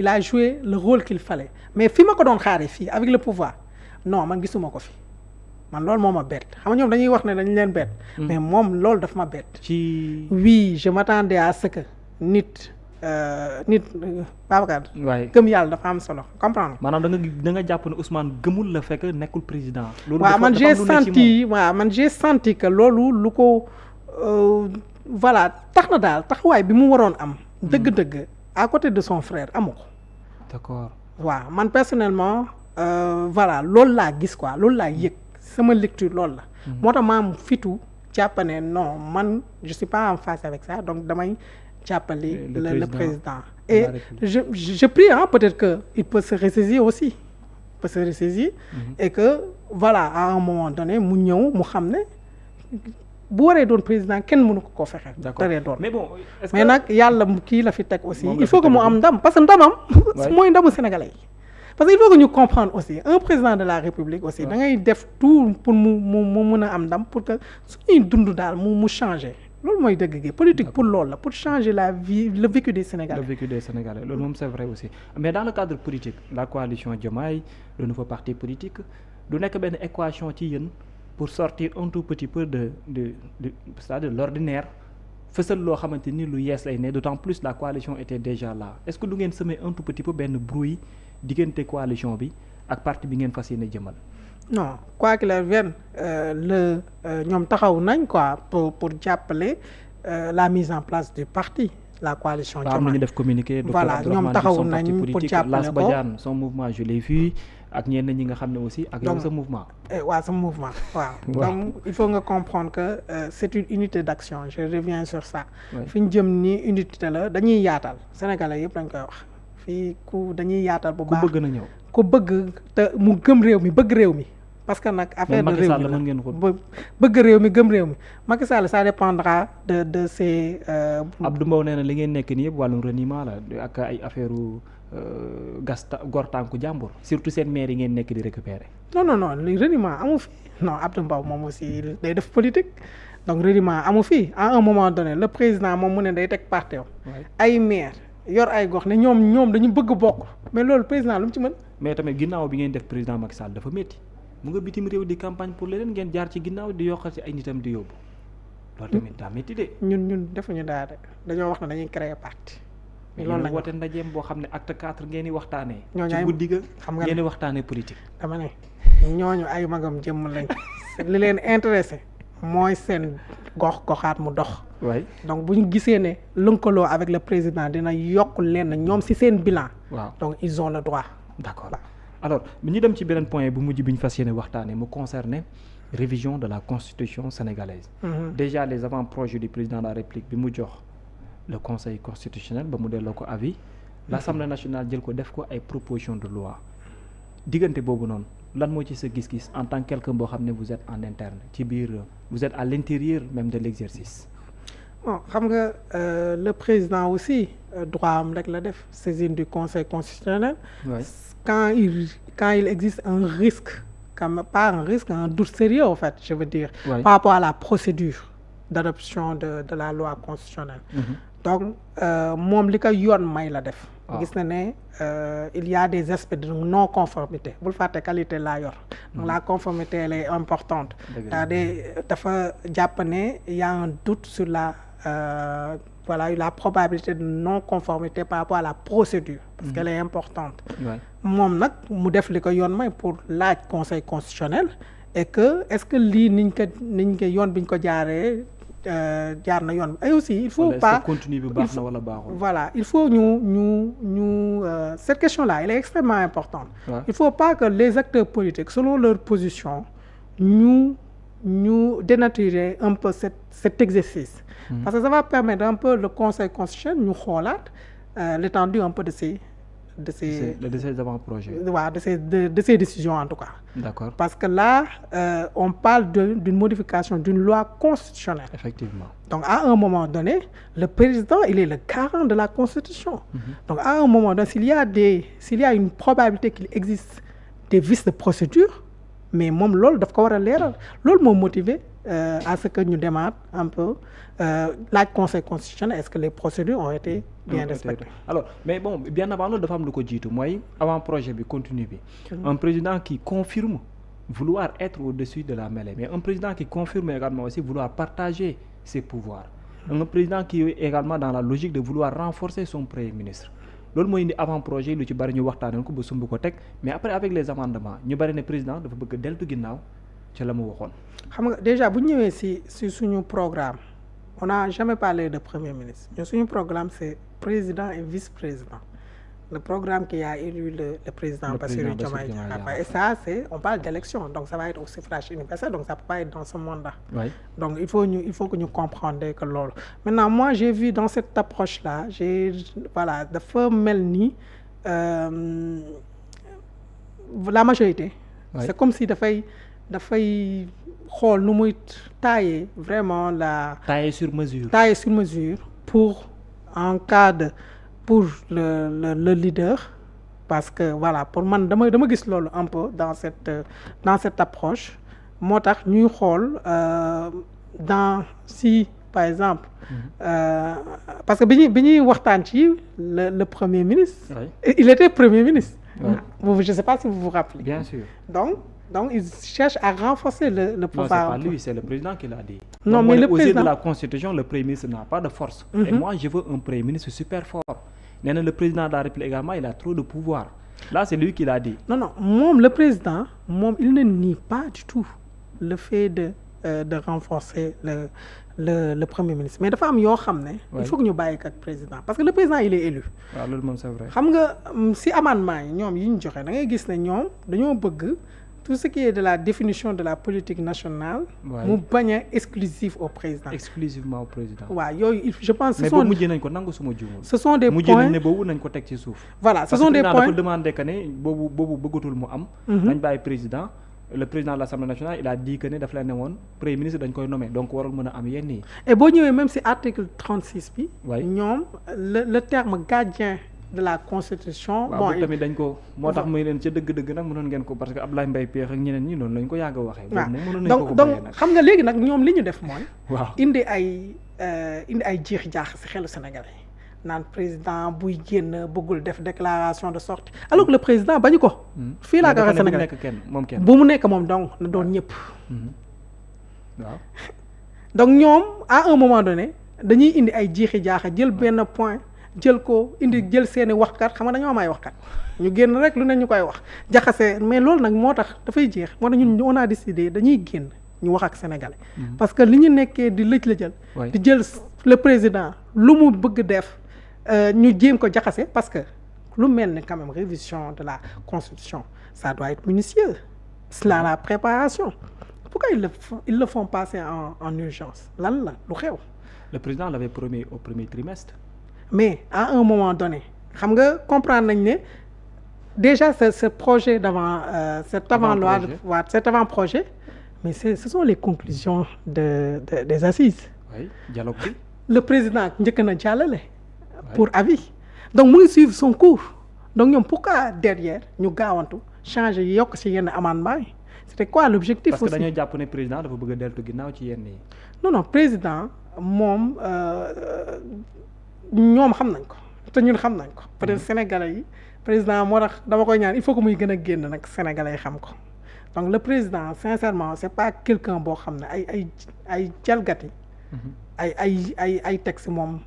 il a joué le rôle qu'il fallait mais fi ma ko doon xaaree fii avec le pouvoir non man gisuma ko fi man loolu moo ma bett xam nga ñoom dañuy wax ne dañu leen bett. mais moom loolu daf ma bett. oui je m'attendais à ce que nit Babacar. waaye gëm yàlla dafa am solo comprendre. maanaam da nga jàpp ne Ousmane gëmul la fekk nekkul président. loolu waaw man j'ai senti que loolu lu ko voilà tax na daal taxawaay bi mu waroon am. dëgg-dëgg à côté de son frère amu ko. d'accord waaw man personnellement voilà loolu laa gis quoi loolu laa yëg sama lecture loolu la. moo tax maam fitu jàppane non man je suis pas en face avec ça donc damay jàppale le président et je prie peut-être que il peut se ressaisir aussi et que voilà à un moment donné mu ñëw mu xam ne bu waree doon président kenn mënu ko fexe. teree doon mais nag yàlla kii la fi teg aussi il faut que mu am ndam parce que ndamam mooy ndamu sénégalais yi parce que il faut que ñu comprendre aussi un président de la république aussi da ngay def tout pour mu mën a am ndam pour que suñuy dund daal mu changer loolu mooy dëgg gi politique pour loolu la pour changer la vie le vécu des Sénégalais. Loolu moom c'est vrai aussi mais dans le cadre politique la coalition Diomaye le nouveau parti politique du nekk benn équation ci yéen pour sortir un tout petit peu de c'est-à-dire l'ordinaire fësal loo xamante ni lu yees lay ne d'autant plus la coalition était déjà là est-ce que du ngeen semer un tout petit peu benn brouille diggante coalition bi ak parti bi ngeen fas yéene jëmal. non quoi qu'il advienne ñoom taxaw nañ quoi pour jàppale la mise en place du parti la coalition Diomaye. am nañu def communiqué. voilà ñoom taxaw nañ pour jàppale ko Badiane son mouvement je l'ai vu ak ñenn ñi nga xam ne aussi ak yow sa mouvement. waaw sa mouvement waaw. donc il faut nga comprendre que c'est une unité d'action je reviens sur ça. fi ñu jëm nii unité la dañuy yaatal sénégalais yëpp dañ koy wax fii dañuy yaatal bu baax ku bëgg na ñëw. ku bëgg te mu gëm réew mi bëgg réew mi. parce que nag affaire de réew mi la bëgg réew mi gëm réew mi Macky Sall ça dépendra de ses. Abdou Mbow nee na li ngeen nekk nii yëpp wàllum reniement la ak ay affaire gor tànku jàmbur surtout seen maire yi ngeen nekk di récupérer. non li reniement amu fi non Abdou Mbow moom aussi day def politique donc reniement amu fi à un moment donné le président moom mu ne day teg parti ay maire yor ay gox ne ñoom dañu bëgg bokk mais loolu président lu mu ci mën. mais tamit ginnaaw bi ngeen def président Macky Sall dafa métti. mu nga bitim réew di campagne pour leneen ngeen jaar ci ginnaaw di yokkal ci ay nitam di yóbbu loolu tamit daa métti de. ñun defuñu dara de dañoo wax ne dañuy créer parti. loolu la woote ndajeem boo xam ne acte 4 ngeen di waxtaanee. ci guddi ga xam nga ngeen di waxtaanee politique. dama ne ñooñu ay magam jëmm lañ li leen intéressé mooy seen goxaat mu dox. waay donc bu ñu gisee ne lëkkaloo avec le président dina yokk leen ñoom ci seen bilan. waaw donc ils ont le droit. d'accord. alors ñu dem ci beneen point bu mujj bi ñu fas yéene waxtaanee mu concerné révision de la constitution sénégalaise. Déjà les avant-projets du président de la République bi mu jox le conseil constitutionnel ba mu delloo ko avis. l'Assemblée nationale jël ko def ko ay proposition de loi diggante boobu noonu lan moo ci sa gis-gis en tant que quelqu'un boo xam ne vous êtes en interne ci biir vous êtes à l'intérieur même de l'exercice. bon xam nga le président aussi droit am rek la def saisine du conseil constitutionnel. Ouais. quand il existe un risque pas un risque un doute sérieux en fait je veux dire. Ouais. Par rapport à la procédure d'adoption de la loi constitutionnelle. donc moom li ko yoon may la def. gis na ne il y a des aspects de non conformité bul fàtte qualité laa yor. donc la conformité elle est importante. c'est-à-dire dafa jàpp ne y a un doute sur la la probabilité de non conformité par rapport à la procédure. parce qu'elle est importante. moom nag mu def li ko yoon may pour laaj conseil constitutionnel et que est-ce que lii niñ ko yoon biñ ko jaaree. jaar na yoon et aussi il faut pas continue bi baax na wala baaxul. voilà il faut ñu cette question là elle est extrêmement importante. Il faut pas que les acteurs politiques selon leur position ñu dénaturer un peu cet exercice. Parce que ça va permettre un peu le conseil constitutionnel ñu xoolaat l'étendue un peu de ces avant-projets. waaw de ces décisions en tout cas. D'accord. Parce que là on parle d'une modification d'une loi constitutionnelle. Effectivement. Donc à un moment donné le président il est le garant de la constitution. Donc à un moment donné s'il y a une probabilité qu'il existe des vices de procédure mais moom loolu daf ko war a leeral loolu moo motiver à ce que ñu démarre un peu laaj conseil constitutionnel est-ce que les procédures ont été bien respectées. Alors mais bon bien avant loolu dafa am lu ko jiitu mooy avant projet bi continue bi un président qui confirme vouloir être au-dessus de la mêlée mais un président qui confirme également aussi vouloir partager ses pouvoirs un président qui est également dans la logique de vouloir renforcer son premier ministre loolu mooy indi avant projet lu ci bari ñu waxtaanee ko ba sumb ko teg mais après avec les amendements ñu bari ne président dafa bëgg a deltu ginnaaw ci la mu waxoon. xam nga déjà bu ñu ñëwee si suñu programme on n'a jamais parlé de premier ministre ñun suñu programme c'est président et vice-président le programme qui a élu le président Bassirou Diomaye Diakhar Faye et ça c'est on parle d'élection donc ça va être au suffrage universel donc ça peut pas être dans ce monde-là. Oui. Donc il faut que ñu comprendre que loolu maintenant moi j'ai vu dans cette approche-là voilà dafa mel ni la majorité. Oui. C'est comme si dafay xool nu muy tailler vraiment tailler sur mesure pour en cas de pour le leader parce que voilà pour man dama gis loolu un peu dans cette approche moo tax ñuy xool si par exemple parce que bi ñuy waxtaan ci le premier ministre. Oui. Il était premier ministre. Oui. Je sais pas si vous vous rappelez. Bien sûr. Donc ils cherchent à renforcer le pouvoir. Non, c'est pas lui, c'est le président qui l'a dit. Non, mais le président de la Constitution, le premier ministre n'a pas de force. Et moi, je veux un premier ministre super fort. Mais le président de la République également, il a trop de pouvoir. Là, c'est lui qui l'a dit. Non, le président, il ne nie pas du tout le fait de renforcer le premier ministre. Mais dafa am yoo xam ne. Il faut que ñu bàyyi ak président parce que le président il est élu. waaw loolu moom c'est vrai. xam nga si amendement yi ñoom yi ñu joxe da ngay gis ne ñoom dañoo bëgg. Tout ce qui est de la définition de la politique nationale. mu bañ a exclusif au président. Exclusivement au président. waaw yooyu je pense. mais boobu mujjee nañ ko nangu suma juumul. ce sont des points mujjee nañ ne boobu nañ ko teg ci suuf. voilà ce sont des points parce que dafa demandé que ne boobu bëggatul mu am. nañ bàyyi président le président de l'Assemblée nationale il a dit que ne daf la ne woon premier ministre dañ koy nommer donc warul mën a am yenn yi. et boo ñëwee même si article 36 bi. waay ñoom le terme gardien. de la constitution. bon tamit dañ ko moo tax muy leen ca dëgg-dëgg nag mënoon ngeen ko parce que Abdoulaye Mbaye Pekh ak ñeneen ñi noonu lañ ko yàgg a waxee. waaw donc xam nga léegi nag ñoom li ñu def mooy. waaw indi ay jiix jaax ci xelu Sénégalais naan président buy génn bëggul def déclaration de sortie alors que le président bañu ko. fii laa ko waxee Sénégalais bu mu nekk moom donc na doon ñëpp. waaw donc ñoom à un moment donné dañuy indi ay jiixi jaaxa jël benn point. jël seeni waxkat xam nga dañoo am ay waxkat ñu génn rek lu ne ñu koy wax jaxase mais loolu nag moo tax dafay jeex moo tax ñun on a décidé dañuy génn ñu wax ak sénégalais. parce que li ñu nekkee di lëj-lëjal di jël le président lu mu bëgg def ñu jéem ko jaxase parce que lu mel ni quand même révision de la constitution ça doit être minutieux cela la préparation pourquoi ils le font passer en urgence lan la lu xew. le président l'avait promis au premier trimestre. mais à un moment donné xam nga comprendre nañ ne déjà ce projet cet avant-projet mais ce sont les conclusions des assises. oui dialogue bi. le président njëkk na jàllale. pour avis donc mu ngi suivre son cours donc ñoom pourquoi derrière ñu gaawantu changer yokk ci yenn amendement yi c'était quoi l'objectif aussi. parce que dañoo jàpp ne président dafa bëgg a deltu ginnaaw ci yenn yi. non président moom. ñoom xam nañ ko te ñun xam nañ ko peut-être sénégalais yi président moo tax dama koy ñaan il faut que muy gën a génn nag sénégalais yi xam ko donc le président sincèrement c'est pas quelqu'un boo xam ne ay jalgati ay texte moom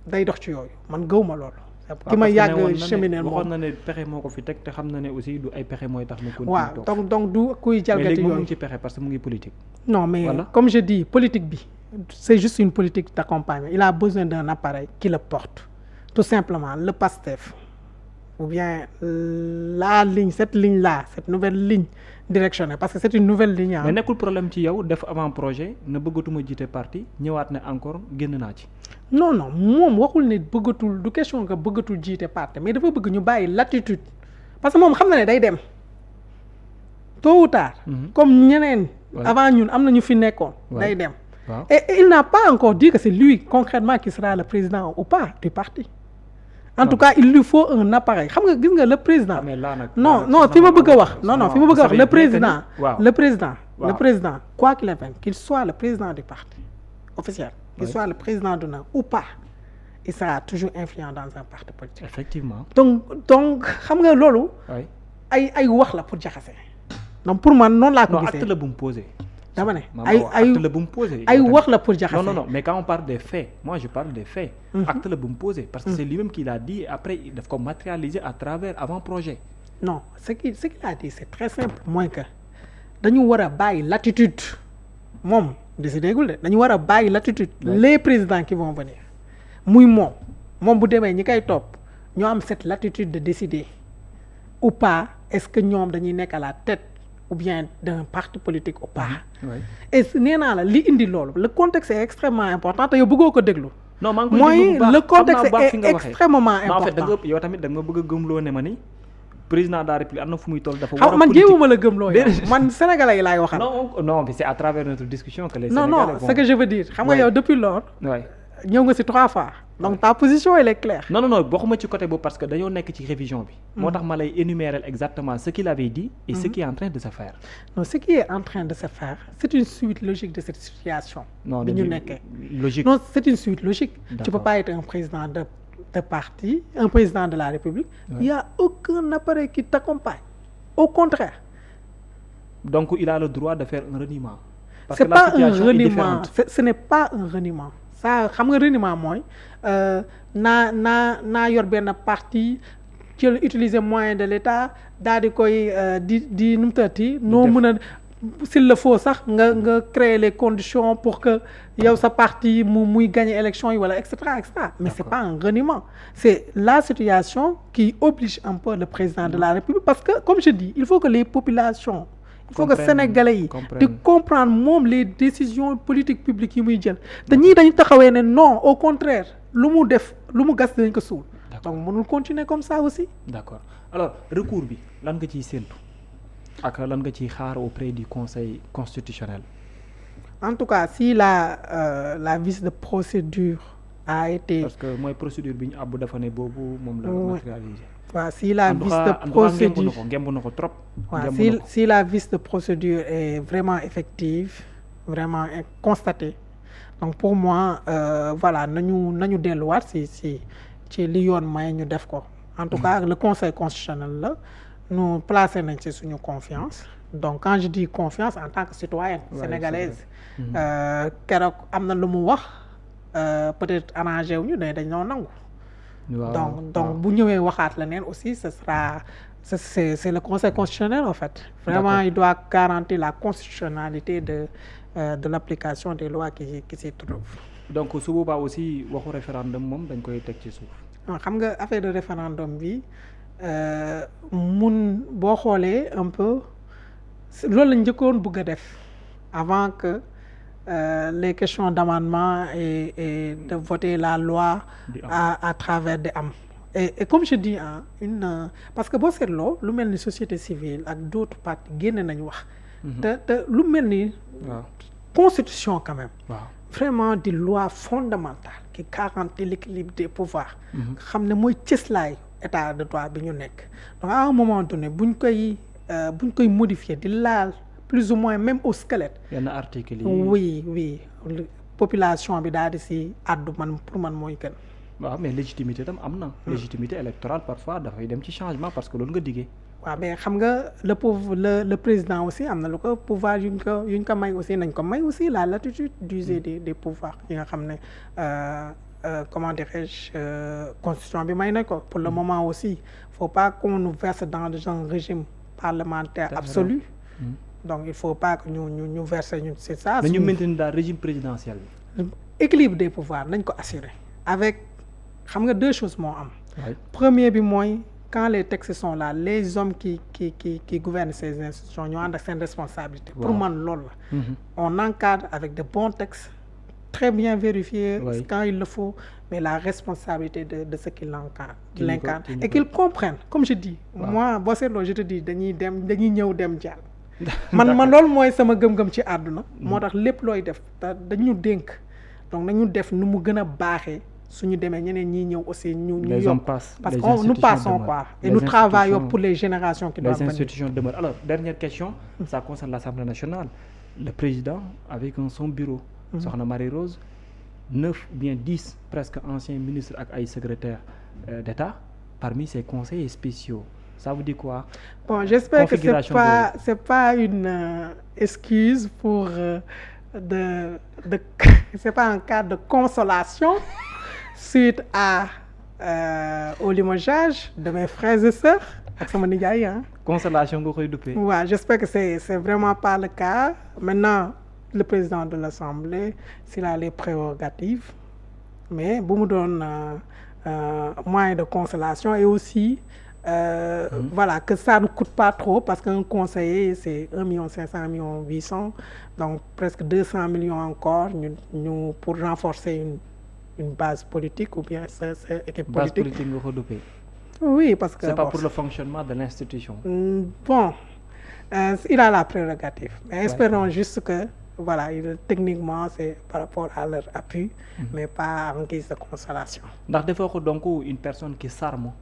day dox ci yooyu man gëwuma loolu ki ma yàgg cheminer moom waxoon na ne pexe moo ko fi teg te xam na ne aussi du ay pexe mooy tax mu continuer waaw donc du kuy jalgati yooyu mu ngi ci pexe parce que mu ngi politique non mais comme je dis politique bi c'est juste une politique d'accompagnement il a besoin d'un appareil qui le porte tout simplement le PASTEF ou bien cette ligne-là cette nouvelle ligne directionnelle parce que c'est une nouvelle ligne. mais nekkul problème ci yow def avant projet na bëggatuma jiite parti ñëwaat ne encore génn naa ci. non moom waxul ne bëggatul du question nga bëggatul jiite parti mais dafa bëgg ñu bàyyi latitude parce que moom xam na ne day dem tôt ou tard. comme ñeneen. avant ñun am na ñu fi nekkoon. day dem. Et il n'a pas encore dit que c'est lui concrètement qui sera le président ou pas du parti. En tout cas, il lui faut un appareil. Xam nga gis nga le président. mais là nag non fi ma bëgg a wax. non fi ma bëgg a wax le président le président quoi qu'il advienne qu'il soit le président du parti officiel qu'il soit le président d'honneur ou pas il sera toujours influent dans un parti politique. Effectivement. donc xam nga loolu. ay wax la pour jaxase. donc pour man noonu laa ko gisee. non acte la bu mu posé. dama ne acte la bu mu posé. ay wax la pour jaxase. non mais quand on parle des faits moi je parle des faits. acte la bu mu posé parce que c'est lui-même qui l'a dit et après daf ko matérialiser à travers avant-projet. non ce qu'il a dit c'est très simple mooy que dañu war a bàyyi latitude moom décidé gul de dañu war a bàyyi latitude les présidents qui vont venir muy moom bu demee ñi koy topp ñoo am cette latitude de décider ou pas est-ce que ñoom dañuy nekk à la tête ou bien d'un parti politique ou pas. et nee naa la li indi loolu le contexte est extrêmement important te yow bëggoo ko déglu. non maa ngi koy mooy le contexte est extrêmement important. en fait da nga yow tamit da nga bëgg a gëmloo ne ma ni président de la République am na fu muy toll dafa war a man jéemuma la gëmloo yow man sénégalais yi laay waxal. non mais c'est à travers notre discussion que les sénégalais non ce que je veux dire xam nga yow depuis lors. ñëw nga ci 3 fois. donc ta position elle est claire. non bokkuma ci côté boobu parce que dañoo nekk ci révision bi. moo tax ma lay énumérer exactement ce qu'il avait dit. et ce qui est en train de se faire. non ce qui est en train de se faire c'est une suite logique de cette situation. bi ñu nekkee logique. non c'est une suite logique. tu peux pas être un président de parti un président de la République. il y a aucun appareil qui t'accompagne au contraire. donc il a le droit de faire un reniement. parce que la situation est différente. Ce n'est pas un reniement. ça xam nga reniement mooy naa yor benn parti ci utiliser moyen de l'État daal di koy di nu mu tëddee noo mën a s'il le faut sax nga créer les conditions pour que yow sa parti muy gagner élection yi wala et cetera mais c'est pas un reniement c'est la situation qui oblige un peu le président de la République parce que comme je dis il faut que les populations il faut que sénégalais yi di comprendre moom les décisions politiques publiques yi muy jël te ñii dañu taxawee ne non au contraire lu mu gas dañ ko suul donc mënul continuer comme ça aussi. d'accord alors recours bi lan nga ciy séntu ak lan nga ciy xaar auprès du conseil constitutionnel. en tout cas si la vice de procédure a été. parce que mooy procédure bi ñu àbb dafa ne boobu moom la matérialisé. waaw si la vice de procédure ngemb na ko trop. waaw si la vice de procédure est vraiment effective vraiment constatée donc pour moi voilà nañu delluwaat ci li yoon may ñu def ko en tout cas le conseil constitutionnel la nous placé nañ ci suñu confiance donc quand je dis confiance en tant que citoyenne sénégalaise keroog am na lu mu wax peut-être arrangé wuñu dañoo nangu. donc bu ñëwee waxaat la neen aussi ce sera c'est le conseil constitutionnel en fait vraiment il doit garantir la constitutionnalité de l'application des lois qui s'y trouvent. donc su boobaa aussi waxu référendum moom dañ koy teg ci suuf. xam nga affaire de référendum bi boo xoolee un peu loolu lañ njëkkoon bëgg a def avant que les questions d'amendement et de voter la loi à travers des am et comme je dis parce que boo seetloo lu mel ni société civile ak d'autres partis génne nañu wax te lu mel ni constitution quand même vraiment di loi fondamentale qui garantit l'équilibre des pouvoirs xam ne mooy cëslaay état de droit bi ñu nekk donc à un moment donné buñ koy modifier di laal plus ou moins même au squelette. yenn article yi. oui population bi daal di si àddu pour man mooy gën. waaw mais légitimité tam am na. légitimité électorale parfois dafay dem ci changement parce que loolu nga diggee. waaw mais xam nga le président aussi am na lu ko pouvoir yuñ ko may aussi nañ ko may aussi la latitude d'user des pouvoirs yi nga xam ne comment dirais-je constitution bi may nañ ko pour le moment aussi faut pas qu'on nous verse dans un régime parlementaire absolu. donc il faut pas que ñu verser ñun c'est ça. dañu maintenir daal régime présidentiel bi. équilibre des pouvoirs nañ ko assurer avec xam nga 2 choses moo am. premier bi mooy quand les textes sont là les hommes qui gouvernent ces institutions ñoo ànd ak seen responsabilité. pour man loolu la. on encadre avec de bons textes très bien vérifiés. quand il le faut mais la responsabilité de ce qui l'incarne et qu'ils comprennent comme je dis. moi boo seetloo je te dis dañuy ñëw dem jàll. man loolu mooy sama gëm-gëm ci àdduna moo tax lépp looy def dañu dénk donc nañu def nu mu gën a baaxee suñu demee ñeneen ñi ñëw aussi ñu les hommes passent, parce les que nous institutions passons demeurent. quoi et Les nous travaillons institutions- pour les générations qui doivent Les venir. institutions demeurent. Alors, dernière question, ça concerne l'Assemblée nationale. Le président, avec son bureau, Sokhna Marie-Rose, 9 ou bien 10 presque anciens ministres ak ay secrétaires d'État parmi ses conseillers spéciaux. Ça vous dit quoi? Bon, j'espère que Configuration c'est pas une excuse pour c'est pas un cas de consolation suite au limogeage de mes frères et sœurs ak sama nijaay hein. Consolation nga koy duppee. Ouais, j'espère que c'est vraiment pas le cas. Maintenant, le président de l'Assemblée, s'il a les prérogatives, mais bu mu doon moyen de consolation et aussi voilà, que ça ne coûte pas trop parce qu'un conseiller, c'est 1,5 million, 1,8 million, donc presque 200 millions encore ñu pour renforcer une base politique ou bien sa équipe Base politique. politique nga ko duppee. Oui, parce que C'est pas bon, pour le fonctionnement de l'institution. bon, il a la prérogative, mais Ouais. espérons juste que voilà, techniquement c'est par rapport à leur appui, mais pas en guise de consolation. Ndax defoo ko donc une personne qui s'arme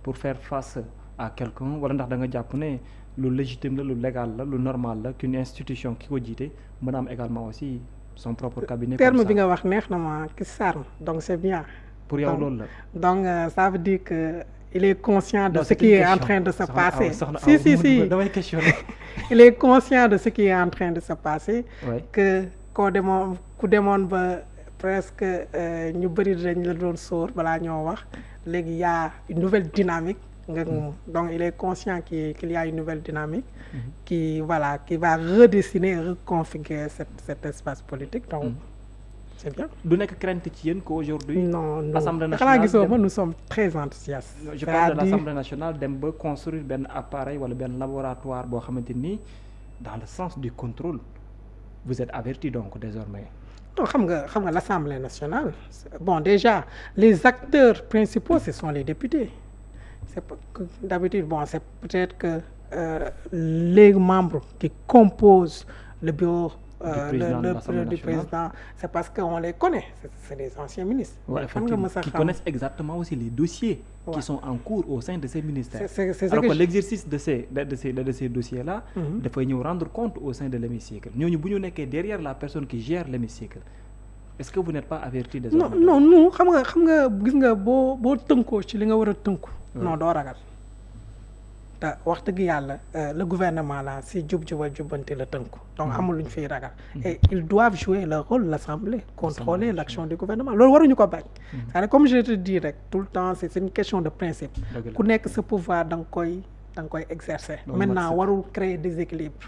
pour faire face à quelqu'un wala ndax da nga jàpp ne lu légitime la lu légal la lu normal la qu'une institution ki ko jiite mën a am également aussi son propre cabinet Terme comme bi ça. nga wax neex na ma qui s'arme, donc c'est bien. Pour yow donc- loolu la. Donc ça veut dire que il est conscient de Non, ce c'est qui une est en question. train de se Soxna passer. Awa, soxna Si, Awa, si, si. damay questionner. Il est conscient de ce qui est en train de se passer. Ouais. Que ku demoon ba presque ñu bëri dañ la doon sóor balaa ñoo wax léegi y a une nouvelle dynamique donc il est conscient qu'il y a une nouvelle dynamique qui voilà qui va redessiner et reconfigurer cet espace politique donc c'est bien. Du nekk crainte ci yéen qu'aujourd'hui Non, Assemblée xanaa nationale gisoo dem- ma nous sommes très enthousiastes. je parle de C'est-à-dire- l'Assemblée nationale dem ba construire benn appareil wala benn laboratoire boo xamante ni dans le sens du contrôle vous êtes averti donc désormais. Non, xam nga l'Assemblée nationale bon déjà les acteurs principaux ce sont les députés c'est pas que d'habitude bon c'est peut-être que les membres qui composent le bureau président de l'Assemblée du nationale. président c'est parce qu'on les connaît c'est des anciens ministres. Ouais, Mais fan nga mës a qui xam- connaissent exactement aussi les dossiers Ouais. qui sont en cours au sein de ces ministères. C'est ce Alors que que je- l'exercice de ces dossiers-là dafay ñëw rendre compte au sein de l'hémicycle ñooñu bu ñu nekkee derrière la personne qui gère l'hémicycle est-ce que vous n'êtes pas averti non désormais? non nous xam nga gis nga boo tënkoo ci li nga war a tënku. non doo ragal te wax dëgg yàlla le gouvernement là si jub-jubal jubbanti la tënku donc amul lu ñu fiy ragal. et ils doivent jouer leur rôle l'Assemblée contrôler l'action du gouvernement loolu waruñu ko bañ. c'est-à-dire comme je te dis rek tout le temps c'est une question de principe. Dëgg la. ku nekk sa pouvoir da nga koy exercer. Loolu maintenant mat sëkk. warul créer déséquilibre.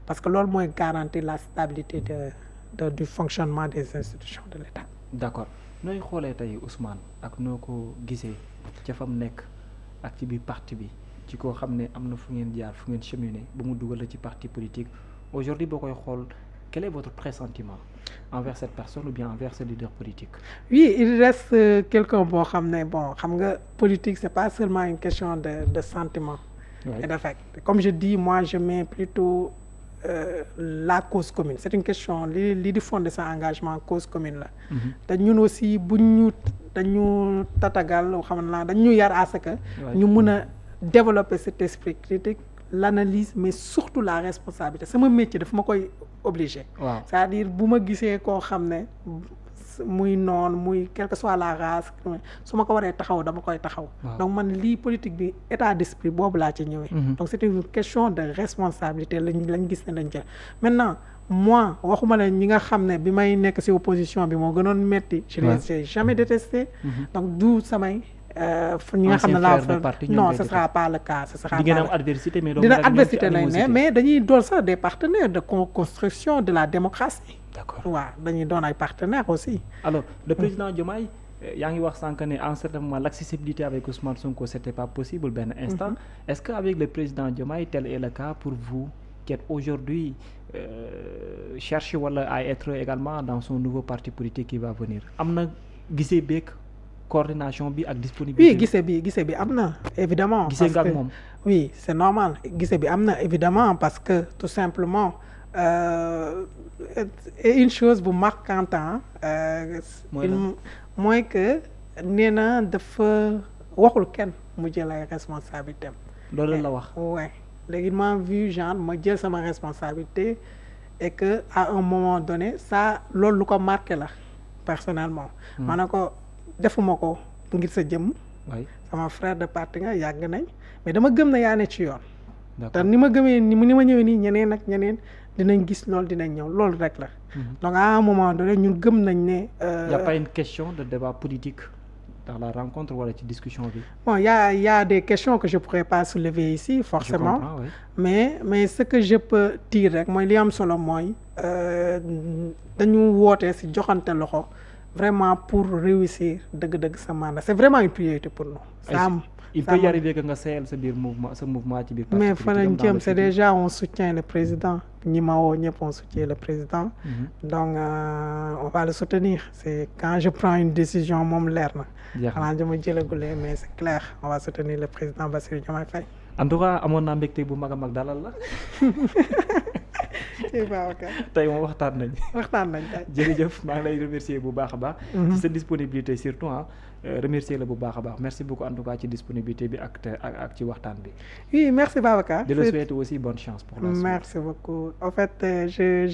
parce que loolu mooy garantir la stabilité du fonctionnement des institutions de l'État. D'accord nooy xoolee tey Ousmane ak noo ko gisee ca fa mu nekk ak ci biir parti bi ci koo xam ne am na fu ngeen jaar fu ngeen cheminer ba mu dugal la ci parti politique aujourd'hui boo koy xool quel est votre pressentiment envers cette personne ou bien envers ce leader politique? Oui, il reste quelqu'un boo xam ne bon xam nga politique c'est pas seulement une question de sentiment et d'affect. Comme je dis moi je mets plutôt la cause commune c'est une question li di fonder sa engagement cause commune la te ñun aussi dañu tatagal xam naa dañu yar à ce que ñu mën a développer cet esprit critique l'analyse mais surtout la responsabilité sama métier daf ma koy obligé. Waaw. C'est-à-dire bu ma gisee koo xam ne muy noonu muy quelle que soit la race su ma ko waree taxaw dama koy taxaw. Waaw. donc man lii politique bi état d'esprit boobu laa ci ñëwee. donc c'est une question de responsabilité lañ gis ne lañ jël maintenant moi waxuma la ñi nga xam ne bi may nekk ci opposition bi moo gënoon metti. je Ouais. n'ai jamais détesté. donc du samay. ñi nga xam ne Ancien frère de parti, ñoom non ngay ce sera pas le cas ce sera di ngeen pas am le- adversité mais dina adversité lay ne mais dañuy doon sax des partenaires de construction de la démocratie. d'accord waaw dañuy doon ay partenaires aussi. alors le président Diomaye yaa ngi wax sànq ne en certain moment l'accessibilité avec Ousmane Sonko c'était pas possible benn instant est-ce que avec le président Diomaye tel est le cas pour vous qui êtes aujourd'hui cherche wala à être également dans son nouveau parti politique qui va venir am na gisee beeg coordination bi ak disponibilité oui gise bi am na évidemment gisee nga parce ak que- moom oui c'est normal gise bi am na évidemment parce que tout simplement et une chose bu marquante Mooy lan? mooy que nee na dafa waxul kenn mu jël ay responsabilités am. loolu la wax. ouais léegi ma vu genre ma jël sama responsabilité et que à un moment donné ça loolu lu ko marqué la personnellement. ma ne ko defuma ko ngir sa jëmm. sama frère de parti nga yàgg nañ mais dama gëm na yaa ne ci yoon. te ni ma gëmee ni ma ñëwee nii ñeneen ak ñeneen dinañ gis loolu dinañ ñëw loolu rek la. donc à un moment donné ñun gëm nañ ne. y a pas une question de débat politique dans la rencontre wala ci discussion bi. bon y a des questions que je pourrais pas soulever ici forcément. Je comprends, oui. mais ce que je peux dire rek mooy li am solo mooy dañu woote ci joxante loxo vraiment pour réussir dëgg-dëgg sa mandat c'est vraiment une priorité pour nous. Il peut y arriver que nga seeyal sa biir mouvement ci biir. mais fa lañ jëm c'est déjà on soutient le président ñi ma woo ñëpp on soutient le président. Donc on va le soutenir c'est quand je prends une décision moom leer na. xanaa dama jëlagulee mais c'est clair on va soutenir le président Bassirou Diomaye Faye. En tout cas amoon naa mbégte bu mag a mag dalal la. tey moom waxtaan nañ tey. jërëjëf maa ngi lay remercier bu baax a baax. ci sa disponibilité surtout remercier la bu baax a baax merci beaucoup en tout cas ci disponibilité bi ak ci waxtaan bi. oui merci Babacar. de le souhaiter aussi bonne chance pour la suite. Merci beaucoup en fait je